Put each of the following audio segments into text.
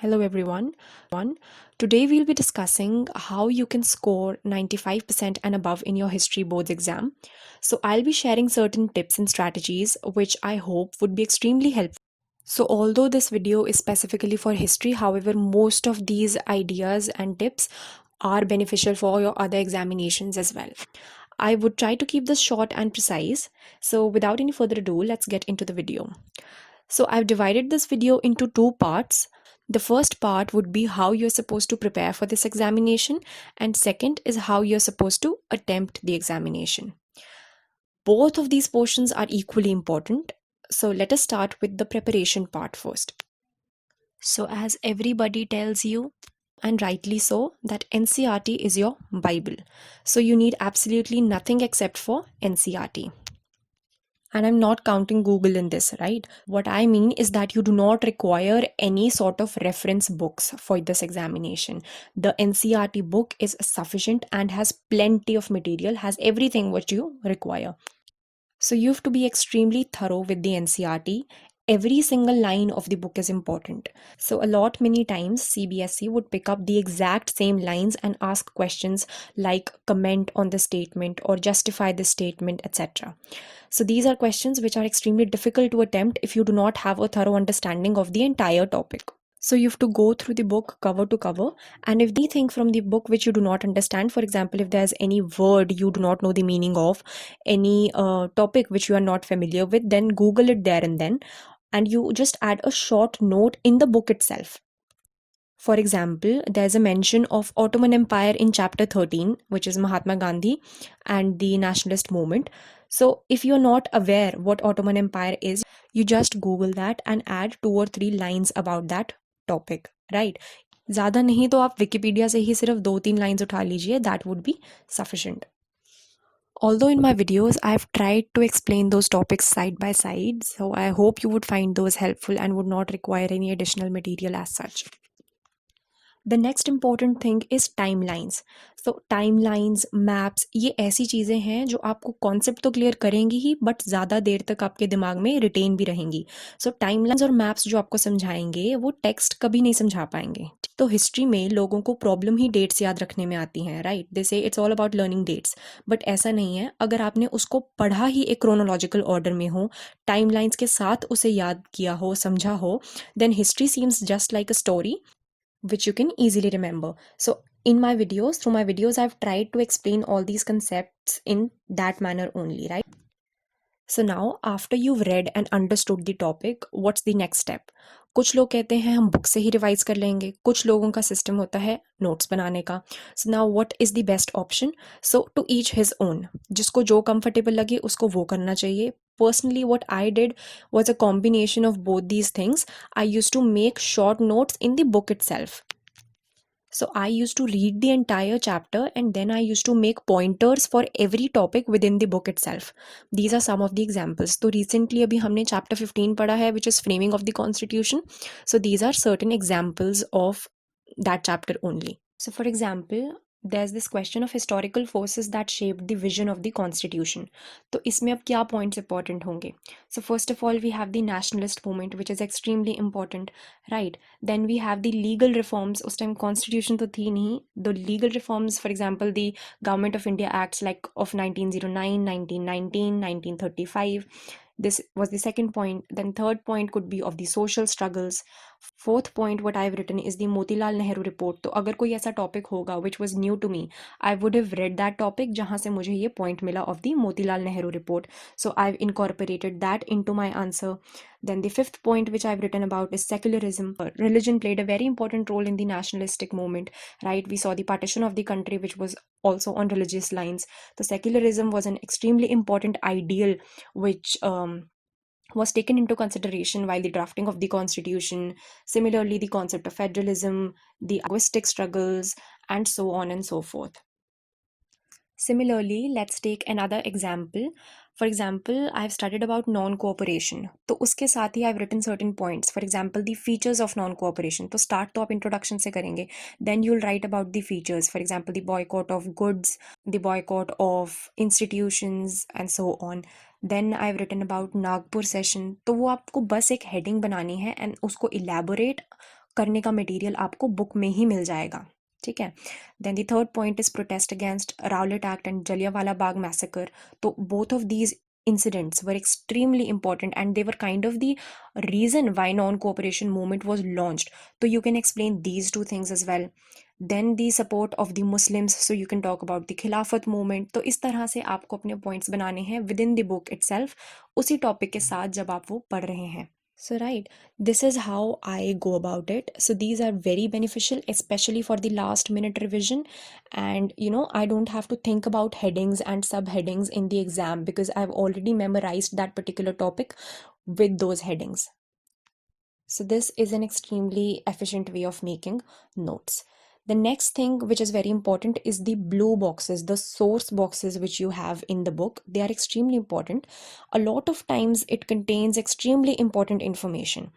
Hello everyone. Today we'll be discussing how you can score 95% and above in your history boards exam. So I'll be sharing certain tips and strategies which I hope would be extremely helpful. So although this video is specifically for history, however most of these ideas and tips are beneficial for your other examinations as well. I would try to keep this short and precise. So without any further ado, let's get into the video. So I've divided this video into two parts. The first part would be how you're supposed to prepare for this examination, and second is how you're supposed to attempt the examination. Both of these portions are equally important. So let us start with the preparation part first. So as everybody tells you, and rightly so, that NCERT is your Bible. So you need absolutely nothing except for NCERT. And I'm not counting Google in this, right? What I mean is that you do not require any sort of reference books for this examination. The NCERT book is sufficient and has plenty of material, has everything what you require. So you have to be extremely thorough with the NCERT. Every single line of the book is important. So a lot many times CBSE would pick up the exact same lines and ask questions like comment on the statement or justify the statement, etc. So these are questions which are extremely difficult to attempt if you do not have a thorough understanding of the entire topic. So you have to go through the book cover to cover, and if anything from the book which you do not understand, for example, if there's any word you do not know the meaning of, any topic which you are not familiar with, then Google it there and then, and you just add a short note in the book itself. For example, there's a mention of Ottoman Empire in chapter 13, which is Mahatma Gandhi and the nationalist movement. So if you're not aware what Ottoman Empire is, you just Google that and add 2 or 3 lines about that topic, right? ज़्यादा नहीं तो आप Wikipedia से ही सिर्फ 2-3 lines उठा लीजिए, that would be sufficient. Although in my videos I've tried to explain those topics side by side, so I hope you would find those helpful and would not require any additional material as such. The next important thing is timelines. So timelines, maps, ये ऐसी चीज़ें हैं जो आपको concept तो clear करेंगी ही, but ज़्यादा देर तक आपके दिमाग में रिटेन भी रहेंगी. सो टाइमलाइंस और मैप्स जो आपको समझाएंगे वो टेक्स्ट कभी नहीं समझा पाएंगे. तो हिस्ट्री में लोगों को प्रॉब्लम ही डेट्स याद रखने में आती हैं, right? They say it's all about learning dates, but ऐसा नहीं है. अगर आपने उसको पढ़ा ही एक क्रोनोलॉजिकल ऑर्डर में हो, टाइमलाइंस के साथ उसे याद किया हो, समझा हो, then history seems just like a story which you can easily remember. So in my videos, through my videos, I've tried to explain all these concepts in that manner only, right? So now after you've read and understood the topic, what's the next step? कुछ लोग कहते हैं हम book से ही revise कर लेंगे, कुछ लोगों का सिस्टम होता है नोट्स बनाने का. So now what is the best option? So to each his own. जिसको जो कंफर्टेबल लगे उसको वो करना चाहिए. Personally, what I did was a combination of both these things. I used to make short notes in the book itself. So I used to read the entire chapter and then I used to make pointers for every topic within the book itself. These are some of the examples. So recently अभी हमने chapter 15 पढ़ा है, which is framing of the constitution. So these are certain examples of that chapter only. So for example, there's this question of historical forces that shaped the vision of the constitution. तो इसमें अब क्या points important होंगे? So first of all, we have the nationalist movement, which is extremely important, right? Then we have the legal reforms. उस time constitution तो थी नहीं. The legal reforms, for example, the Government of India Acts like of 1909, 1919, 1935. This was the second point. Then third point could be of the social struggles. Fourth point what I've written is the Motilal Nehru report. तो अगर कोई ऐसा topic होगा which was new to me, I would have read that topic जहाँ से मुझे ये point मिला of the Motilal Nehru report. So I've incorporated that into my answer. Then the fifth point which I've written about is secularism. Religion played a very important role in the nationalistic movement, right? We saw the partition of the country which was also on religious lines. The secularism was an extremely important ideal which was taken into consideration while the drafting of the constitution. Similarly, the concept of federalism, the linguistic struggles, and so on and so forth. Similarly, let's take another example. For example, I've studied about non-cooperation. तो उसके साथ ही I've written certain points. For example, the features of non-cooperation. तो start तो आप introduction से करेंगे. Then you'll write about the features. For example, the boycott of goods, the boycott of institutions, and so on. Then I've written about Nagpur session. तो वो आपको बस एक heading बनानी है and उसको elaborate करने का मटेरियल आपको बुक में ही मिल जाएगा, ठीक है। Then the third point is protest against Rowlatt act and Jallianwala Bagh massacre. तो both of these incidents were extremely important and they were kind of the reason why non-cooperation movement was launched. So you can explain these two things as well. Then the support of the Muslims, so you can talk about the Khilafat movement. तो इस तरह से आपको अपने points बनाने हैं with in the book itself, उसी topic के साथ जब आप वो पढ़ रहे हैं. So right, this is how I go about it. So these are very beneficial, especially for the last minute revision. And I don't have to think about headings and subheadings in the exam because I've already memorized that particular topic with those headings. So this is an extremely efficient way of making notes. The next thing which is very important is the blue boxes, the source boxes which you have in the book. They are extremely important. A lot of times it contains extremely important information.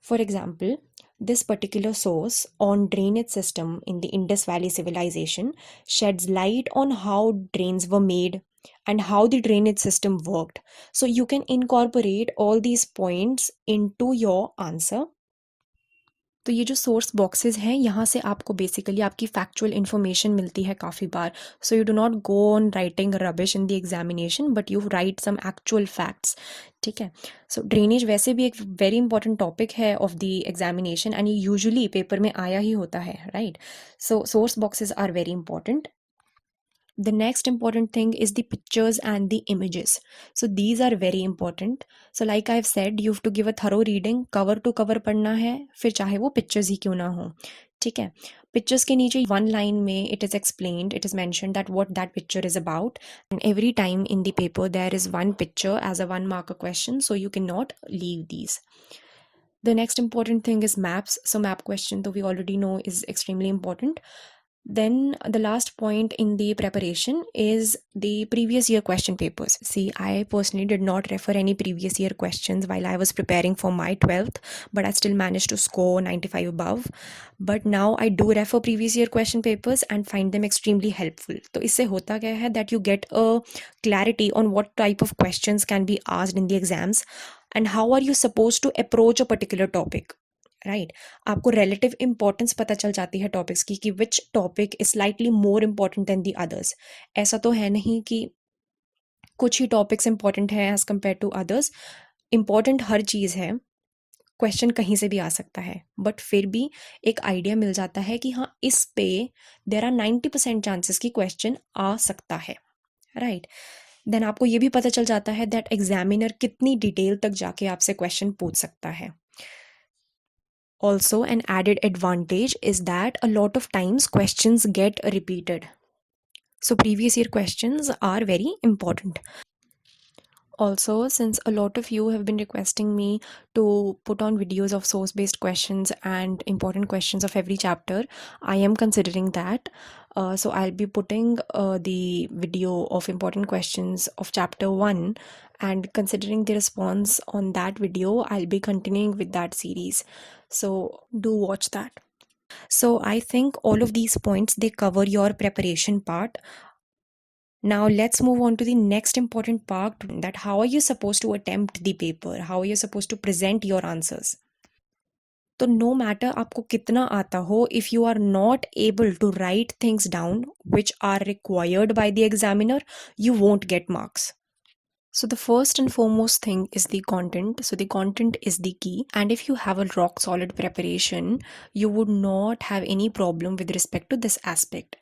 For example, this particular source on drainage system in the Indus Valley civilization sheds light on how drains were made and how the drainage system worked. So you can incorporate all these points into your answer. तो ये जो source boxes हैं, यहाँ से आपको basically आपकी factual information मिलती है काफ़ी बार. So you do not go on writing rubbish in the examination, but you write some actual facts, ठीक है. सो ड्रेनेज वैसे भी एक वेरी इंपॉर्टेंट टॉपिक है ऑफ द एग्जामिनेशन एंड ये यूजुअली पेपर में आया ही होता है, right. So source boxes are very important. The next important thing is the pictures and the images. So these are very important. So like I've said, you have to give a thorough reading, cover to cover पढ़ना है, फिर चाहे वो pictures ही क्यों ना हो, ठीक है. Pictures के नीचे one line में it is explained, it is mentioned that what that picture is about, and every time in the paper there is one picture as a one marker question, so you cannot leave these. The next important thing is maps. So map question, though we already know, is extremely important. Then the last point in the preparation is the previous year question papers. See, I personally did not refer any previous year questions while I was preparing for my 12th, but I still managed to score 95 above. But now I do refer previous year question papers and find them extremely helpful. तो इससे होता क्या है that you get a clarity on what type of questions can be asked in the exams and how are you supposed to approach a particular topic. Right, आपको relative importance पता चल जाती है टॉपिक्स की कि which topic is slightly more important than the others. ऐसा तो है नहीं कि कुछ ही टॉपिक्स इंपॉर्टेंट हैं as compare to others. Important हर चीज़ है, क्वेश्चन कहीं से भी आ सकता है, बट फिर भी एक आइडिया मिल जाता है कि हाँ, इस पे देर आर 90% चांसेस कि क्वेश्चन आ सकता है, राइट. देन आपको ये भी पता चल जाता है दैट एग्जामिनर कितनी डिटेल तक जाके आपसे क्वेश्चन पूछ सकता है. Also, an added advantage is that a lot of times questions get repeated. So previous year questions are very important. Also, since a lot of you have been requesting me to put on videos of source-based questions and important questions of every chapter, I am considering that. So I'll be putting the video of important questions of chapter 1, and considering the response on that video, I'll be continuing with that series. So do watch that. So I think all of these points, they cover your preparation part. Now let's move on to the next important part, that how are you supposed to attempt the paper? How are you supposed to present your answers? So no matter आपको कितना आता हो, if you are not able to write things down which are required by the examiner, you won't get marks. So the first and foremost thing is the content. So the content is the key. And if you have a rock solid preparation, you would not have any problem with respect to this aspect.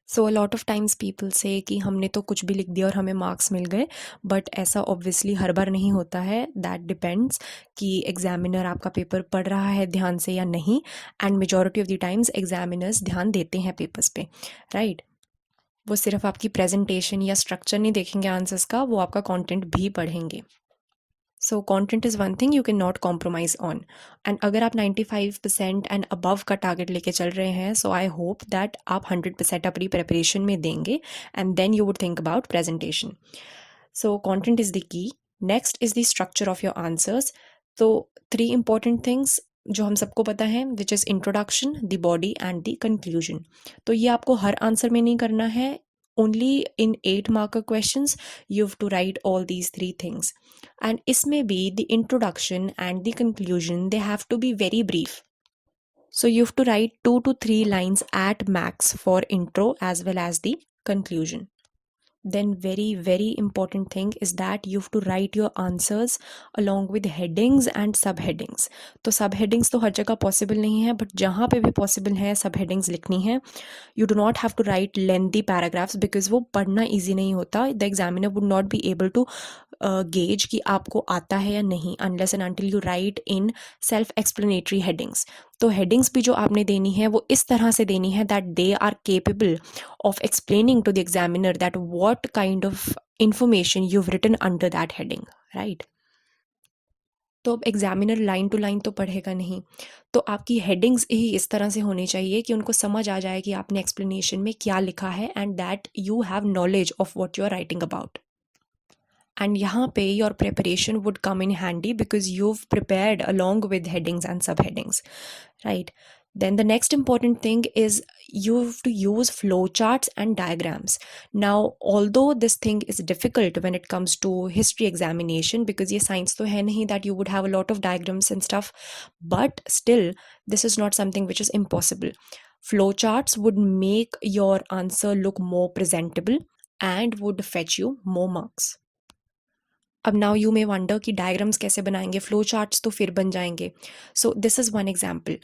So a lot of times people से कि हमने तो कुछ भी लिख दिया और हमें मार्क्स मिल गए, बट ऐसा ऑब्वियसली हर बार नहीं होता है. दैट डिपेंड्स कि एग्जामिनर आपका पेपर पढ़ रहा है ध्यान से या नहीं, and majority of the times examiners ध्यान देते हैं पेपर्स पे, राइट. वो सिर्फ आपकी प्रेजेंटेशन या स्ट्रक्चर नहीं देखेंगे आंसर्स का, वो आपका कंटेंट भी पढ़ेंगे. सो content is one thing you can not compromise on. And अगर आप 95% एंड अबव का टारगेट लेके चल रहे हैं, सो आई होप दैट आप 100% अपनी प्रिपरेशन में देंगे, and then you would think about presentation. So content is the key. Next is the structure of your answers. तो 3 इंपॉर्टेंट थिंग्स जो हम सबको पता है, which is introduction, the body and the conclusion. तो ये आपको हर आंसर में नहीं करना है. Only in 8 marker questions you have to write all these 3 things, and isme bhi the introduction and the conclusion, they have to be very brief. So you have to write 2 to 3 lines at max for intro as well as the conclusion. Then very important thing is that you have to write your answers along with headings and subheadings. तो subheadings तो हर जगह possible नहीं है, but जहाँ पे भी possible है subheadings लिखनी है. You do not have to write lengthy paragraphs because वो पढ़ना easy नहीं होता. The examiner would not be able to gauge कि आपको आता है या नहीं unless and until you write in self explanatory headings. तो headings भी जो आपने देनी है वो इस तरह से देनी है that they are capable of explaining to the examiner that what kind of information you've written under that heading, right? तो अब एग्जामिनर लाइन टू लाइन तो पढ़ेगा नहीं, तो आपकी हेडिंग्स ही इस तरह से होनी चाहिए कि उनको समझ आ जाए कि आपने एक्सप्लेनेशन में क्या लिखा है and that you have knowledge of what you are writing about. And यहाँ पे your preparation would come in handy because you've prepared along with headings and subheadings, right? Then the next important thing is you have to use flowcharts and diagrams. Now, although this thing is difficult when it comes to history examination because ये science तो है नहीं that you would have a lot of diagrams and stuff, but still this is not something which is impossible. Flowcharts would make your answer look more presentable and would fetch you more marks. अब now you may wonder कि diagrams कैसे बनाएंगे, flow charts तो फिर बन जाएंगे. So this is one example.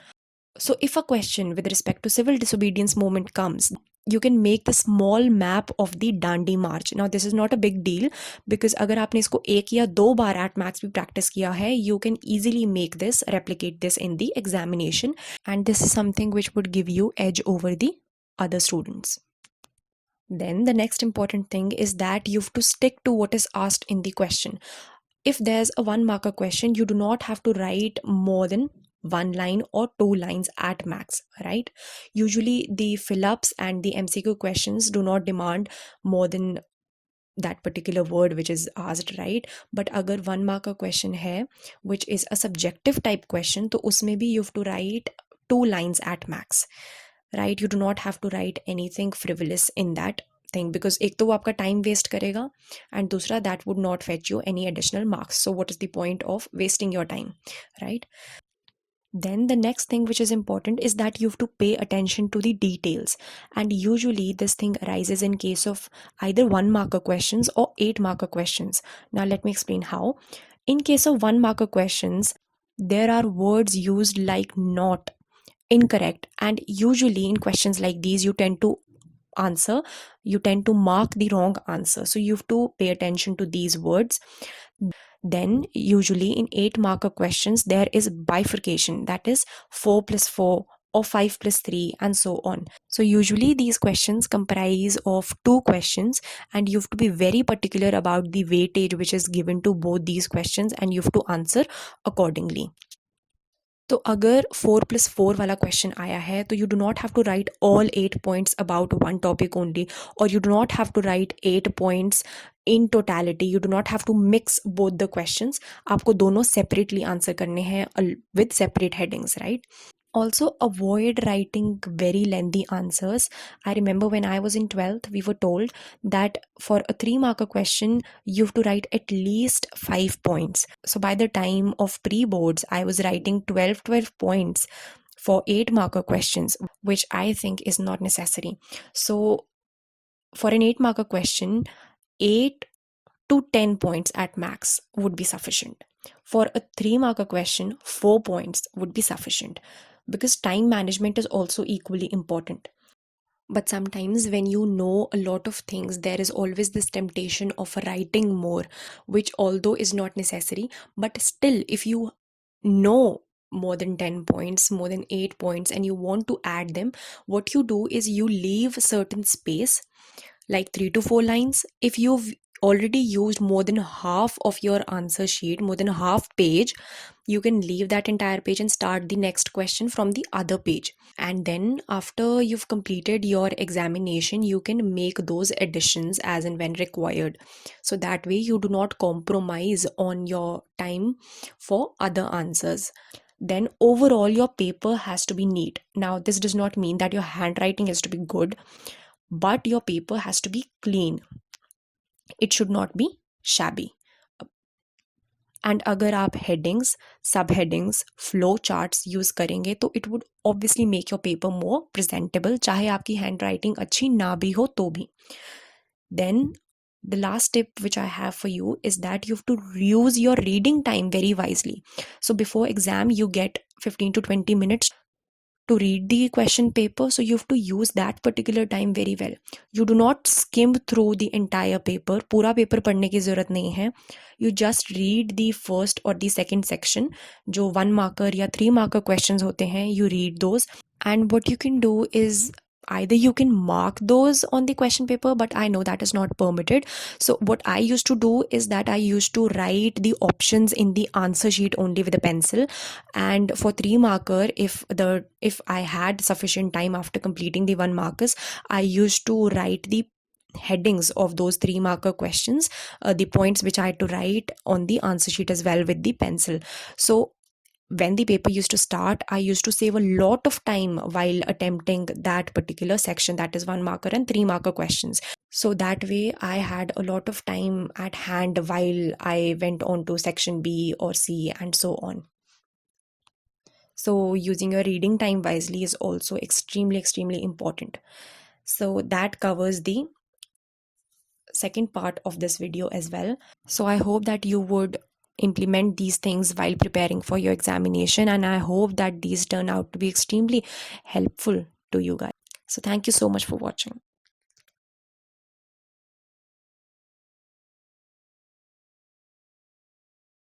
So if a question with respect to civil disobedience movement comes, you can make the small map of the Dandi March. Now this is not a big deal because अगर आपने इसको एक या दो बार at max भी practice किया है, you can easily make this, replicate this in the examination, and this is something which would give you edge over the other students. Then the next important thing is that you have to stick to what is asked in the question. If there's a 1 marker question, you do not have to write more than 1 line or 2 lines at max, right? Usually the fill-ups and the MCQ questions do not demand more than that particular word which is asked, right? But agar 1 marker question hai, which is a subjective type question, to usme bhi you have to write 2 lines at max, right? You do not have to write anything frivolous in that thing because एक तो वो आपका time waste करेगा and दूसरा that would not fetch you any additional marks. So what is the point of wasting your time, right? Then the next thing which is important is that you have to pay attention to the details, and usually this thing arises in case of either 1 marker questions or 8 marker questions. Now let me explain how. In case of 1 marker questions, there are words used like not, incorrect, and usually in questions like these you tend to mark the wrong answer, so you have to pay attention to these words. Then usually in 8 marker questions there is bifurcation, that is 4 plus 4 or 5 plus 3 and so on. So usually these questions comprise of 2 questions and you have to be very particular about the weightage which is given to both these questions and you have to answer accordingly. तो अगर 4+4 वाला question आया है तो you do not have to write all 8 points about one topic only, और you do not have to write 8 points in totality. You do not have to mix both the questions. आपको दोनों separately answer करने हैं with separate headings, right? Also, avoid writing very lengthy answers. I remember when I was in 12th, we were told that for a 3 marker question, you have to write at least 5 points. So by the time of pre-boards, I was writing 12 points for 8 marker questions, which I think is not necessary. So for an 8 marker question, 8 to 10 points at max would be sufficient. For a 3 marker question, 4 points would be sufficient because time management is also equally important. But sometimes when you know a lot of things, there is always this temptation of writing more, which although is not necessary, but still, if you know more than 10 points, more than 8 points, and you want to add them, what you do is you leave certain space, like 3 to 4 lines. If you've already used more than half of your answer sheet, more than half page, you can leave that entire page and start the next question from the other page. And then after you've completed your examination, you can make those additions as and when required. So that way you do not compromise on your time for other answers. Then overall your paper has to be neat. Now this does not mean that your handwriting has to be good, but your paper has to be clean. It should not be shabby. And अगर आप headings, सब headings, flow charts use करेंगे तो it would obviously make your paper more presentable, चाहे आपकी hand writing अच्छी ना भी हो तो भी. Then the last tip which I have for you is that you have to use your reading time very wisely. So before exam you get 15 to 20 minutes to read the question paper, so you have to use that particular time very well. You do not skim through the entire paper. पूरा paper पढ़ने की ज़रूरत नहीं है. You just read the first or the second section, जो 1 marker या 3 marker questions होते हैं, you read those. And what you can do is either you can mark those on the question paper, but I know that is not permitted. So what I used to do is that I used to write the options in the answer sheet only with a pencil. And for 3 marker, if I had sufficient time after completing the 1 markers, I used to write the headings of those 3 marker questions, the points which I had to write on the answer sheet as well with the pencil. So when the paper used to start, I used to save a lot of time while attempting that particular section, that is 1 marker and 3 marker questions. So that way I had a lot of time at hand while I went on to section B or C and so on. So using your reading time wisely is also extremely important. So that covers the second part of this video as well. So I hope that you would implement these things while preparing for your examination, and I hope that these turn out to be extremely helpful to you guys. So thank you so much for watching.